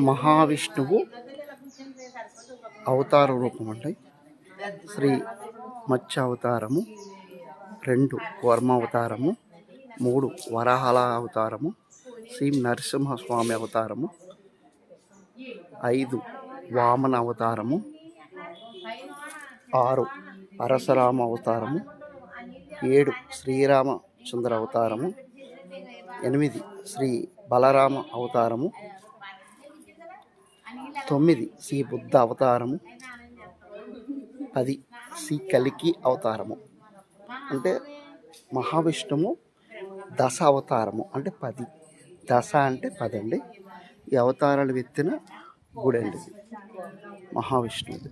మహావిష్ణువు అవతార రూపం అంటే శ్రీ మత్స్య అవతారము, 2 కూర్మ అవతారము, 3 వరాహల అవతారము, శ్రీ నరసింహస్వామి అవతారము, 5 వామన అవతారము, 6 పరశురామ అవతారము, 7 శ్రీరామచంద్ర అవతారము, 8 శ్రీ బలరామ అవతారము, 9 శ్రీ బుద్ధ అవతారము, 10 శ్రీ కలికి అవతారము. అంటే మహావిష్ణువు దశ అవతారము అంటే 10. దశ అంటే 10 అండి. ఈ అవతారాలు ఎత్తిన గుడి అండి మహావిష్ణువుది.